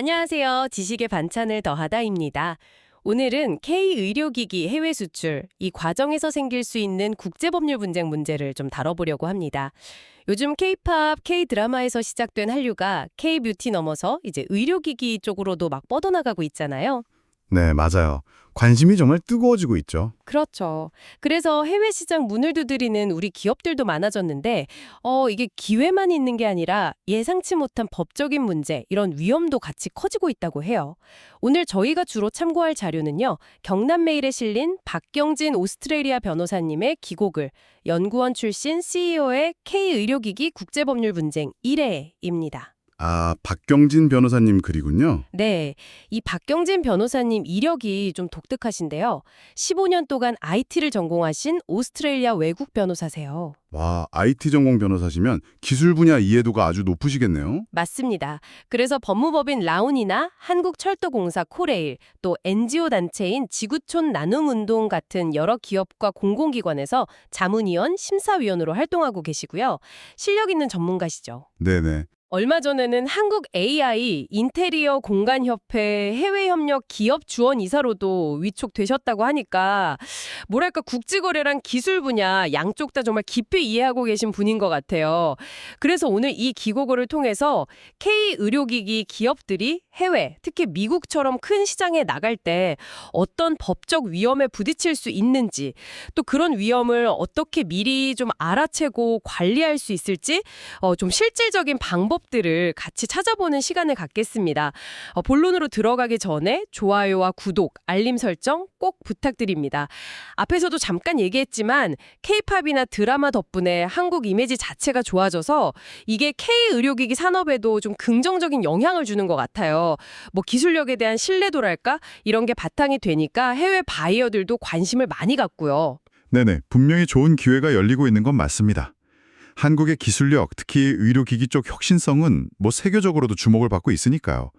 안녕하세요. 지식의 반찬을 더하다입니다. 오늘은 K-의료기기 해외 수출, 이 과정에서 생길 수 있는 국제법률 분쟁 문제를 좀 다뤄보려고 합니다. 요즘 K-팝, K-드라마에서 시작된 한류가 K-뷰티 넘어서 이제 의료기기 쪽으로도 막 뻗어나가고 있잖아요. 네, 맞아요. 관심이 정말 뜨거워지고 있죠. 그렇죠. 그래서 해외 시장 문을 두드리는 우리 기업들도 많아졌는데, 이게 기회만 있는 게 아니라 예상치 못한 법적인 문제, 이런 위험도 같이 커지고 있다고 해요. 오늘 저희가 주로 참고할 자료는요, 경남메일에 실린 박경진 오스트레일리아 변호사님의 기고글, 연구원 출신 CEO의 K-의료기기 국제법률 분쟁 1회입니다. 아, 박경진 변호사님 글이군요. 네, 이 박경진 변호사님 이력이 좀 독특하신데요. 15년 동안 IT를 전공하신 오스트레일리아 외국 변호사세요. 와, IT 전공 변호사시면 기술 분야 이해도가 아주 높으시겠네요. 맞습니다. 그래서 법무법인 라운이나 한국철도공사 코레일, 또 NGO 단체인 지구촌 나눔운동 같은 여러 기업과 공공기관에서 자문위원, 심사위원으로 활동하고 계시고요. 실력 있는 전문가시죠. 네네. 얼마 전에는 한국 AI 인테리어 공간협회 해외협력 기업 주원 이사로도 위촉되셨다고 하니까 뭐랄까 국제거래랑 기술 분야 양쪽 다 정말 깊이 이해하고 계신 분인 것 같아요. 그래서 오늘 이 기고거를 통해서 K-의료기기 기업들이 해외, 특히 미국처럼 큰 시장에 나갈 때 어떤 법적 위험에 부딪힐 수 있는지, 또 그런 위험을 어떻게 미리 좀 알아채고 관리할 수 있을지 좀 실질적인 방법들을 같이 찾아보는 시간을 갖겠습니다. 본론으로 들어가기 전에 좋아요와 구독, 알림 설정 꼭 부탁드립니다. 앞에서도 잠깐 얘기했지만 K-팝이나 드라마 덕분에 한국 이미지 자체가 좋아져서 이게 K-의료기기 산업에도 좀 긍정적인 영향을 주는 것 같아요. 뭐 기술력에 대한 신뢰도랄까? 이런 게 바탕이 되니까 해외 바이어들도 관심을 많이 갖고요. 네네. 분명히 좋은 기회가 열리고 있는 건 맞습니다. 한국의 기술력, 특히 의료기기 쪽 혁신성은 뭐 세계적으로도 주목을 받고 있으니까요.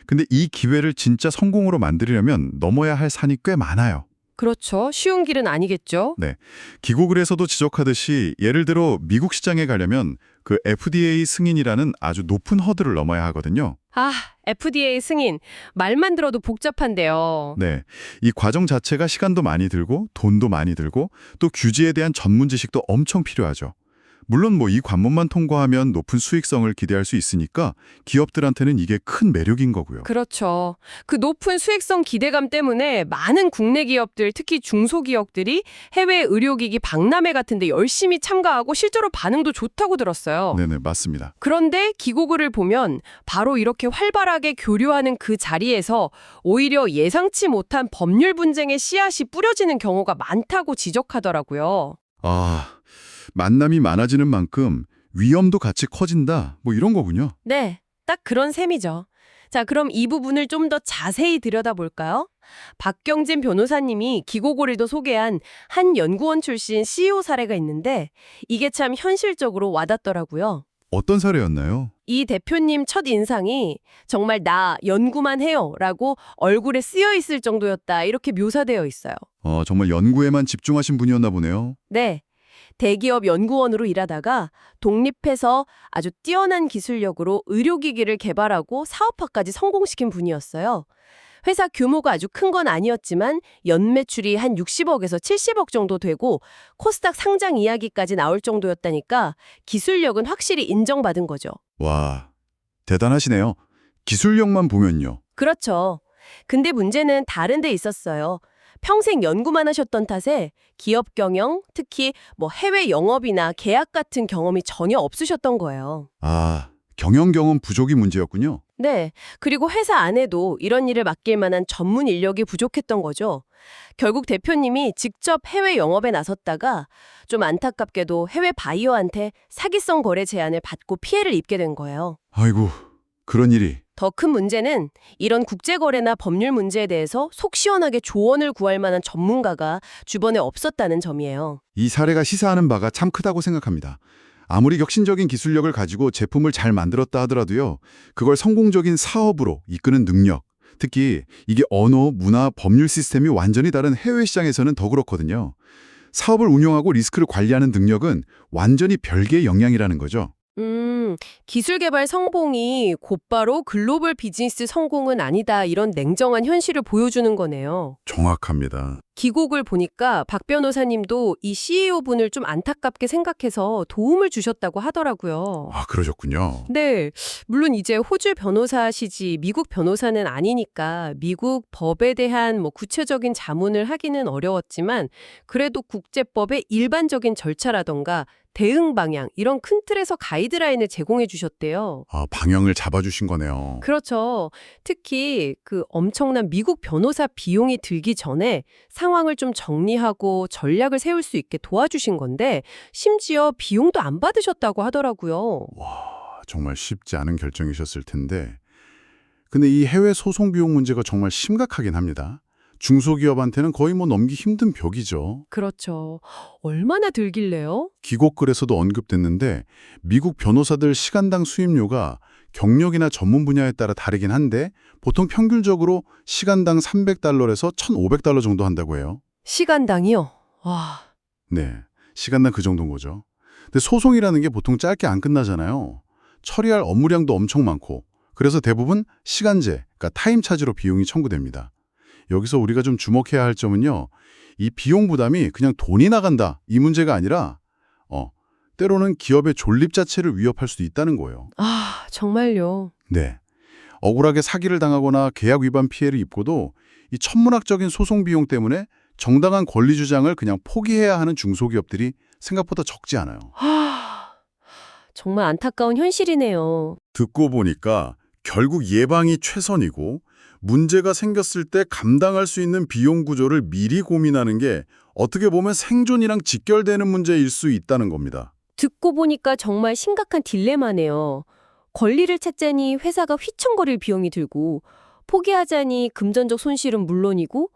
근데 이 기회를 진짜 성공으로 만들려면 넘어야 할 산이 꽤 많아요. 그렇죠. 쉬운 길은 아니겠죠. 네. 기고글에서도 지적하듯이 예를 들어 미국 시장에 가려면 그 FDA 승인이라는 아주 높은 허들을 넘어야 하거든요. FDA 승인. 말만 들어도 복잡한데요. 네. 이 과정 자체가 시간도 많이 들고 돈도 많이 들고 또 규제에 대한 전문 지식도 엄청 필요하죠. 물론 뭐 이 관문만 통과하면 높은 수익성을 기대할 수 있으니까 기업들한테는 이게 큰 매력인 거고요. 그렇죠. 그 높은 수익성 기대감 때문에 많은 국내 기업들, 특히 중소기업들이 해외 의료기기 박람회 같은 데 열심히 참가하고 실제로 반응도 좋다고 들었어요. 네네, 맞습니다. 그런데 기고글을 보면 바로 이렇게 활발하게 교류하는 그 자리에서 오히려 예상치 못한 법률 분쟁의 씨앗이 뿌려지는 경우가 많다고 지적하더라고요. 만남이 많아지는 만큼 위험도 같이 커진다, 뭐 이런 거군요. 네, 딱 그런 셈이죠. 자, 그럼 이 부분을 좀 더 자세히 들여다볼까요? 박경진 변호사님이 기고고리도 소개한 한 연구원 출신 CEO 사례가 있는데 이게 참 현실적으로 와닿더라고요. 어떤 사례였나요? 이 대표님 첫 인상이 정말 나 연구만 해요 라고 얼굴에 쓰여 있을 정도였다 이렇게 묘사되어 있어요. 정말 연구에만 집중하신 분이었나 보네요. 네. 대기업 연구원으로 일하다가 독립해서 아주 뛰어난 기술력으로 의료기기를 개발하고 사업화까지 성공시킨 분이었어요. 회사 규모가 아주 큰 건 아니었지만 연매출이 한 60억에서 70억 정도 되고 코스닥 상장 이야기까지 나올 정도였다니까 기술력은 확실히 인정받은 거죠. 와, 대단하시네요. 기술력만 보면요. 그렇죠. 근데 문제는 다른 데 있었어요. 평생 연구만 하셨던 탓에 기업 경영, 특히 뭐 해외 영업이나 계약 같은 경험이 전혀 없으셨던 거예요. 경영 경험 부족이 문제였군요. 네. 그리고 회사 안에도 이런 일을 맡길 만한 전문 인력이 부족했던 거죠. 결국 대표님이 직접 해외 영업에 나섰다가 좀 안타깝게도 해외 바이어한테 사기성 거래 제안을 받고 피해를 입게 된 거예요. 아이고, 그런 일이. 더 큰 문제는 이런 국제거래나 법률 문제에 대해서 속 시원하게 조언을 구할 만한 전문가가 주변에 없었다는 점이에요. 이 사례가 시사하는 바가 참 크다고 생각합니다. 아무리 혁신적인 기술력을 가지고 제품을 잘 만들었다 하더라도요. 그걸 성공적인 사업으로 이끄는 능력, 특히 이게 언어, 문화, 법률 시스템이 완전히 다른 해외 시장에서는 더 그렇거든요. 사업을 운영하고 리스크를 관리하는 능력은 완전히 별개의 역량이라는 거죠. 기술 개발 성공이 곧바로 글로벌 비즈니스 성공은 아니다. 이런 냉정한 현실을 보여주는 거네요. 정확합니다. 기곡을 보니까 박 변호사님도 이 CEO분을 좀 안타깝게 생각해서 도움을 주셨다고 하더라고요. 아, 그러셨군요. 네, 물론 이제 호주 변호사시지 미국 변호사는 아니니까 미국 법에 대한 구체적인 자문을 하기는 어려웠지만 그래도 국제법의 일반적인 절차라던가 대응 방향 이런 큰 틀에서 가이드라인을 제공해 주셨대요. 아, 방향을 잡아주신 거네요. 그렇죠. 특히 그 엄청난 미국 변호사 비용이 들기 전에 상황을 좀 정리하고 전략을 세울 수 있게 도와주신 건데 심지어 비용도 안 받으셨다고 하더라고요. 와, 정말 쉽지 않은 결정이셨을 텐데. 근데 이 해외 소송 비용 문제가 정말 심각하긴 합니다. 중소기업한테는 거의 넘기 힘든 벽이죠. 그렇죠. 얼마나 들길래요? 기곡글에서도 언급됐는데 미국 변호사들 시간당 수임료가 경력이나 전문 분야에 따라 다르긴 한데 보통 평균적으로 시간당 $300에서 $1,500 정도 한다고 해요. 시간당이요? 와, 네, 시간당 그 정도인 거죠. 근데 소송이라는 게 보통 짧게 안 끝나잖아요. 처리할 업무량도 엄청 많고 그래서 대부분 시간제, 그러니까 타임 차지로 비용이 청구됩니다. 여기서 우리가 좀 주목해야 할 점은요. 이 비용 부담이 그냥 돈이 나간다 이 문제가 아니라 때로는 기업의 존립 자체를 위협할 수도 있다는 거예요. 아, 정말요. 네. 억울하게 사기를 당하거나 계약 위반 피해를 입고도 이 천문학적인 소송 비용 때문에 정당한 권리 주장을 그냥 포기해야 하는 중소기업들이 생각보다 적지 않아요. 정말 안타까운 현실이네요. 듣고 보니까 결국 예방이 최선이고 문제가 생겼을 때 감당할 수 있는 비용 구조를 미리 고민하는 게 어떻게 보면 생존이랑 직결되는 문제일 수 있다는 겁니다. 듣고 보니까 정말 심각한 딜레마네요. 권리를 찾자니 회사가 휘청거릴 비용이 들고 포기하자니 금전적 손실은 물론이고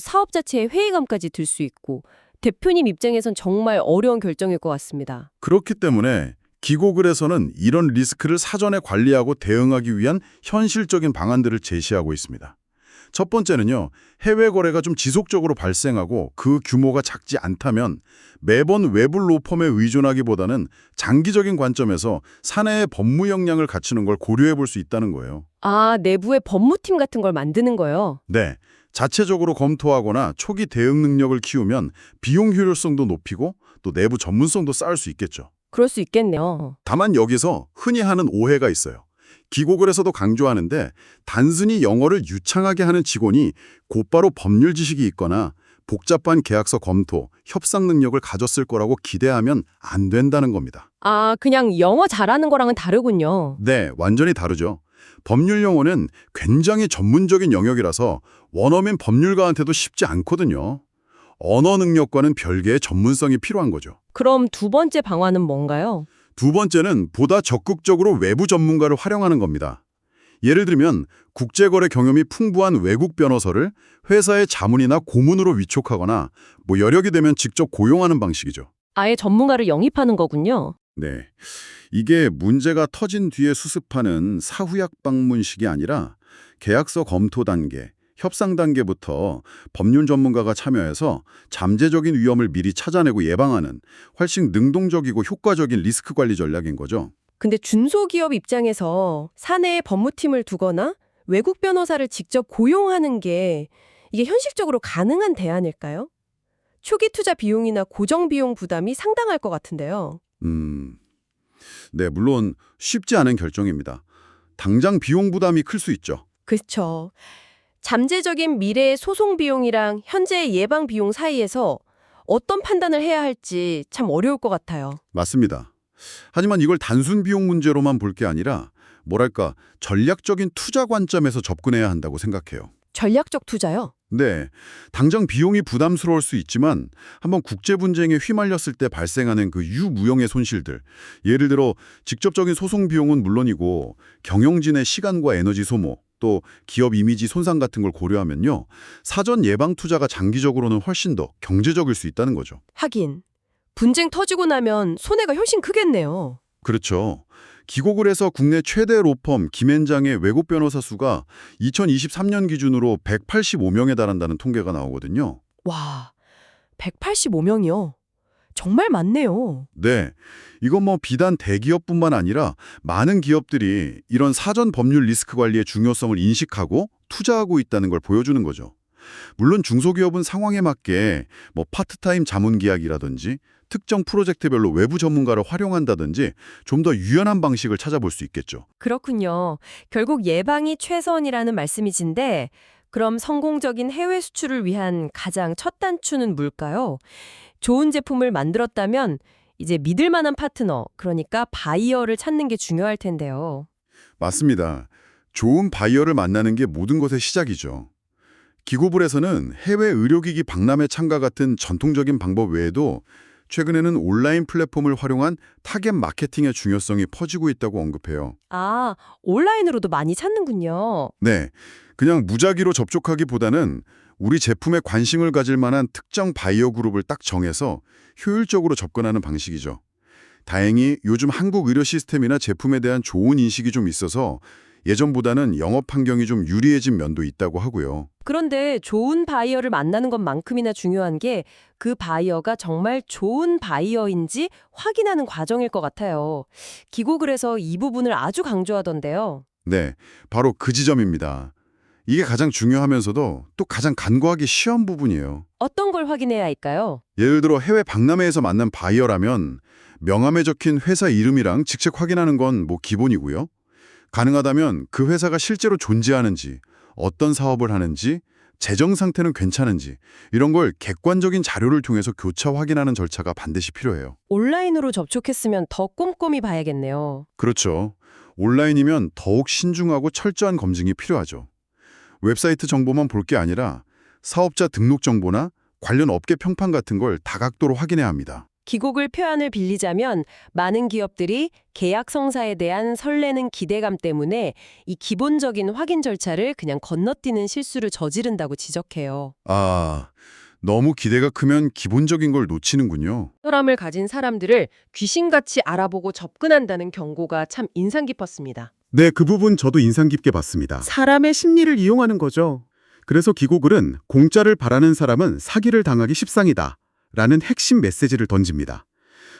사업 자체에 회의감까지 들 수 있고 대표님 입장에선 정말 어려운 결정일 것 같습니다. 그렇기 때문에 기고글에서는 이런 리스크를 사전에 관리하고 대응하기 위한 현실적인 방안들을 제시하고 있습니다. 첫 번째는요, 해외 거래가 좀 지속적으로 발생하고 그 규모가 작지 않다면 매번 외부 로펌에 의존하기보다는 장기적인 관점에서 사내의 법무 역량을 갖추는 걸 고려해 볼 수 있다는 거예요. 아, 내부의 법무팀 같은 걸 만드는 거요? 네, 자체적으로 검토하거나 초기 대응 능력을 키우면 비용 효율성도 높이고 또 내부 전문성도 쌓을 수 있겠죠. 그럴 수 있겠네요. 다만 여기서 흔히 하는 오해가 있어요. 기고글에서도 강조하는데 단순히 영어를 유창하게 하는 직원이 곧바로 법률 지식이 있거나 복잡한 계약서 검토, 협상 능력을 가졌을 거라고 기대하면 안 된다는 겁니다. 아, 그냥 영어 잘하는 거랑은 다르군요. 네, 완전히 다르죠. 법률 용어는 굉장히 전문적인 영역이라서 원어민 법률가한테도 쉽지 않거든요. 언어 능력과는 별개의 전문성이 필요한 거죠. 그럼 두 번째 방안은 뭔가요? 두 번째는 보다 적극적으로 외부 전문가를 활용하는 겁니다. 예를 들면 국제거래 경험이 풍부한 외국 변호사를 회사의 자문이나 고문으로 위촉하거나 여력이 되면 직접 고용하는 방식이죠. 아예 전문가를 영입하는 거군요. 네, 이게 문제가 터진 뒤에 수습하는 사후약 방문식이 아니라 계약서 검토 단계, 협상 단계부터 법률 전문가가 참여해서 잠재적인 위험을 미리 찾아내고 예방하는 훨씬 능동적이고 효과적인 리스크 관리 전략인 거죠. 근데 중소기업 입장에서 사내에 법무팀을 두거나 외국 변호사를 직접 고용하는 게 이게 현실적으로 가능한 대안일까요? 초기 투자 비용이나 고정 비용 부담이 상당할 것 같은데요. 네, 물론 쉽지 않은 결정입니다. 당장 비용 부담이 클 수 있죠. 그렇죠. 잠재적인 미래의 소송 비용이랑 현재의 예방 비용 사이에서 어떤 판단을 해야 할지 참 어려울 것 같아요. 맞습니다. 하지만 이걸 단순 비용 문제로만 볼 게 아니라 전략적인 투자 관점에서 접근해야 한다고 생각해요. 전략적 투자요? 네, 당장 비용이 부담스러울 수 있지만 한번 국제 분쟁에 휘말렸을 때 발생하는 그 유무형의 손실들, 예를 들어 직접적인 소송 비용은 물론이고 경영진의 시간과 에너지 소모, 또 기업 이미지 손상 같은 걸 고려하면요, 사전 예방 투자가 장기적으로는 훨씬 더 경제적일 수 있다는 거죠. 하긴 분쟁 터지고 나면 손해가 훨씬 크겠네요. 그렇죠. 기고글에서 국내 최대 로펌 김앤장의 외국 변호사 수가 2023년 기준으로 185명에 달한다는 통계가 나오거든요. 와, 185명이요? 정말 많네요. 네. 이건 뭐 비단 대기업뿐만 아니라 많은 기업들이 이런 사전 법률 리스크 관리의 중요성을 인식하고 투자하고 있다는 걸 보여주는 거죠. 물론 중소기업은 상황에 맞게 뭐 파트타임 자문 계약이라든지 특정 프로젝트별로 외부 전문가를 활용한다든지 좀 더 유연한 방식을 찾아볼 수 있겠죠. 그렇군요. 결국 예방이 최선이라는 말씀이신데 그럼 성공적인 해외 수출을 위한 가장 첫 단추는 뭘까요? 좋은 제품을 만들었다면 이제 믿을 만한 파트너, 그러니까 바이어를 찾는 게 중요할 텐데요. 맞습니다. 좋은 바이어를 만나는 게 모든 것의 시작이죠. 기고블에서는 해외 의료기기 박람회 참가 같은 전통적인 방법 외에도 최근에는 온라인 플랫폼을 활용한 타겟 마케팅의 중요성이 퍼지고 있다고 언급해요. 아, 온라인으로도 많이 찾는군요. 네, 그냥 무작위로 접촉하기보다는 우리 제품에 관심을 가질 만한 특정 바이어 그룹을 딱 정해서 효율적으로 접근하는 방식이죠. 다행히 요즘 한국 의료 시스템이나 제품에 대한 좋은 인식이 좀 있어서 예전보다는 영업 환경이 좀 유리해진 면도 있다고 하고요. 그런데 좋은 바이어를 만나는 것만큼이나 중요한 게 그 바이어가 정말 좋은 바이어인지 확인하는 과정일 것 같아요. 기고글에서 이 부분을 아주 강조하던데요. 네, 바로 그 지점입니다. 이게 가장 중요하면서도 또 가장 간과하기 쉬운 부분이에요. 어떤 걸 확인해야 할까요? 예를 들어 해외 박람회에서 만난 바이어라면 명함에 적힌 회사 이름이랑 직책 확인하는 건 뭐 기본이고요. 가능하다면 그 회사가 실제로 존재하는지, 어떤 사업을 하는지, 재정 상태는 괜찮은지 이런 걸 객관적인 자료를 통해서 교차 확인하는 절차가 반드시 필요해요. 온라인으로 접촉했으면 더 꼼꼼히 봐야겠네요. 그렇죠. 온라인이면 더욱 신중하고 철저한 검증이 필요하죠. 웹사이트 정보만 볼 게 아니라 사업자 등록 정보나 관련 업계 평판 같은 걸 다각도로 확인해야 합니다. 기곡을 표현을 빌리자면 많은 기업들이 계약 성사에 대한 설레는 기대감 때문에 이 기본적인 확인 절차를 그냥 건너뛰는 실수를 저지른다고 지적해요. 아, 너무 기대가 크면 기본적인 걸 놓치는군요. 혈압을 가진 사람들을 귀신같이 알아보고 접근한다는 경고가 참 인상 깊었습니다. 네, 그 부분 저도 인상 깊게 봤습니다. 사람의 심리를 이용하는 거죠. 그래서 기고글은 공짜를 바라는 사람은 사기를 당하기 십상이다 라는 핵심 메시지를 던집니다.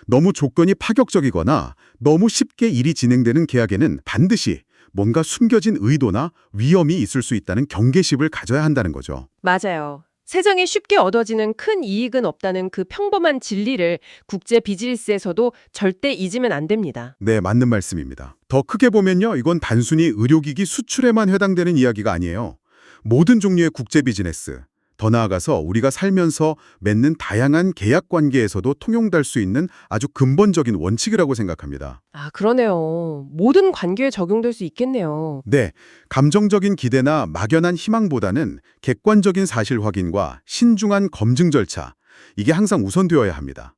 너무 조건이 파격적이거나 너무 쉽게 일이 진행되는 계약에는 반드시 뭔가 숨겨진 의도나 위험이 있을 수 있다는 경계심을 가져야 한다는 거죠. 맞아요. 세상에 쉽게 얻어지는 큰 이익은 없다는 그 평범한 진리를 국제 비즈니스에서도 절대 잊으면 안 됩니다. 네, 맞는 말씀입니다. 더 크게 보면요, 이건 단순히 의료기기 수출에만 해당되는 이야기가 아니에요. 모든 종류의 국제 비즈니스, 더 나아가서 우리가 살면서 맺는 다양한 계약 관계에서도 통용될 수 있는 아주 근본적인 원칙이라고 생각합니다. 아, 그러네요. 모든 관계에 적용될 수 있겠네요. 네, 감정적인 기대나 막연한 희망보다는 객관적인 사실 확인과 신중한 검증 절차, 이게 항상 우선되어야 합니다.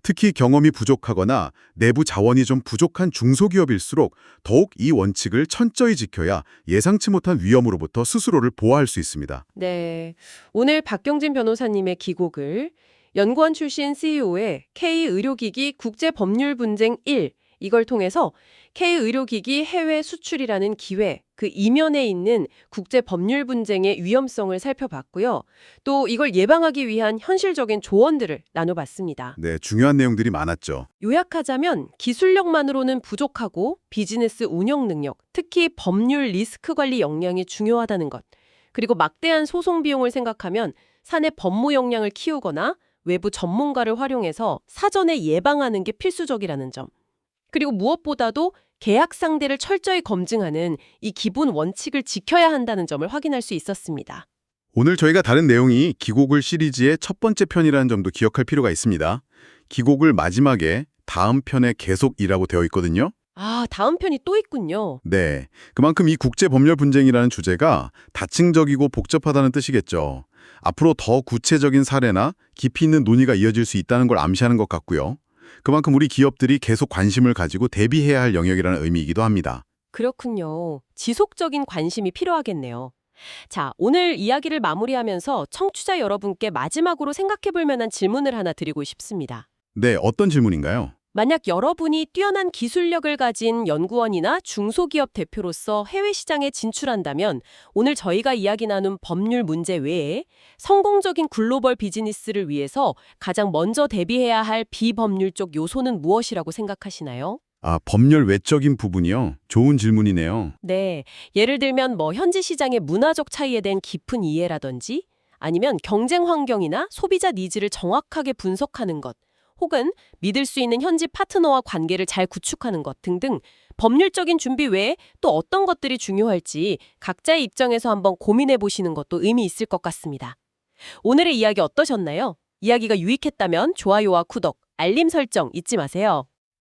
특히 경험이 부족하거나 내부 자원이 좀 부족한 중소기업일수록 더욱 이 원칙을 철저히 지켜야 예상치 못한 위험으로부터 스스로를 보호할 수 있습니다. 네. 오늘 박경진 변호사님의 기곡을 연구원 출신 CEO의 K의료기기 국제법률분쟁 1 이걸 통해서 K의료기기 해외 수출이라는 기회, 그 이면에 있는 국제법률 분쟁의 위험성을 살펴봤고요. 또 이걸 예방하기 위한 현실적인 조언들을 나눠봤습니다. 네, 중요한 내용들이 많았죠. 요약하자면 기술력만으로는 부족하고 비즈니스 운영 능력, 특히 법률 리스크 관리 역량이 중요하다는 것. 그리고 막대한 소송 비용을 생각하면 사내 법무 역량을 키우거나 외부 전문가를 활용해서 사전에 예방하는 게 필수적이라는 점. 그리고 무엇보다도 계약 상대를 철저히 검증하는 이 기본 원칙을 지켜야 한다는 점을 확인할 수 있었습니다. 오늘 저희가 다룬 내용이 기곡을 시리즈의 첫 번째 편이라는 점도 기억할 필요가 있습니다. 기곡을 마지막에 다음 편에 계속이라고 되어 있거든요. 아, 다음 편이 또 있군요. 네, 그만큼 이 국제법률 분쟁이라는 주제가 다층적이고 복잡하다는 뜻이겠죠. 앞으로 더 구체적인 사례나 깊이 있는 논의가 이어질 수 있다는 걸 암시하는 것 같고요. 그만큼 우리 기업들이 계속 관심을 가지고 대비해야 할 영역이라는 의미이기도 합니다. 그렇군요. 지속적인 관심이 필요하겠네요. 자, 오늘 이야기를 마무리하면서 청취자 여러분께 마지막으로 생각해 볼 만한 질문을 하나 드리고 싶습니다. 네, 어떤 질문인가요? 만약 여러분이 뛰어난 기술력을 가진 연구원이나 중소기업 대표로서 해외 시장에 진출한다면 오늘 저희가 이야기 나눈 법률 문제 외에 성공적인 글로벌 비즈니스를 위해서 가장 먼저 대비해야 할 비법률 쪽 요소는 무엇이라고 생각하시나요? 아, 법률 외적인 부분이요? 좋은 질문이네요. 네, 예를 들면 현지 시장의 문화적 차이에 대한 깊은 이해라든지 아니면 경쟁 환경이나 소비자 니즈를 정확하게 분석하는 것, 혹은 믿을 수 있는 현지 파트너와 관계를 잘 구축하는 것 등등 법률적인 준비 외에 또 어떤 것들이 중요할지 각자의 입장에서 한번 고민해 보시는 것도 의미 있을 것 같습니다. 오늘의 이야기 어떠셨나요? 이야기가 유익했다면 좋아요와 구독, 알림 설정 잊지 마세요.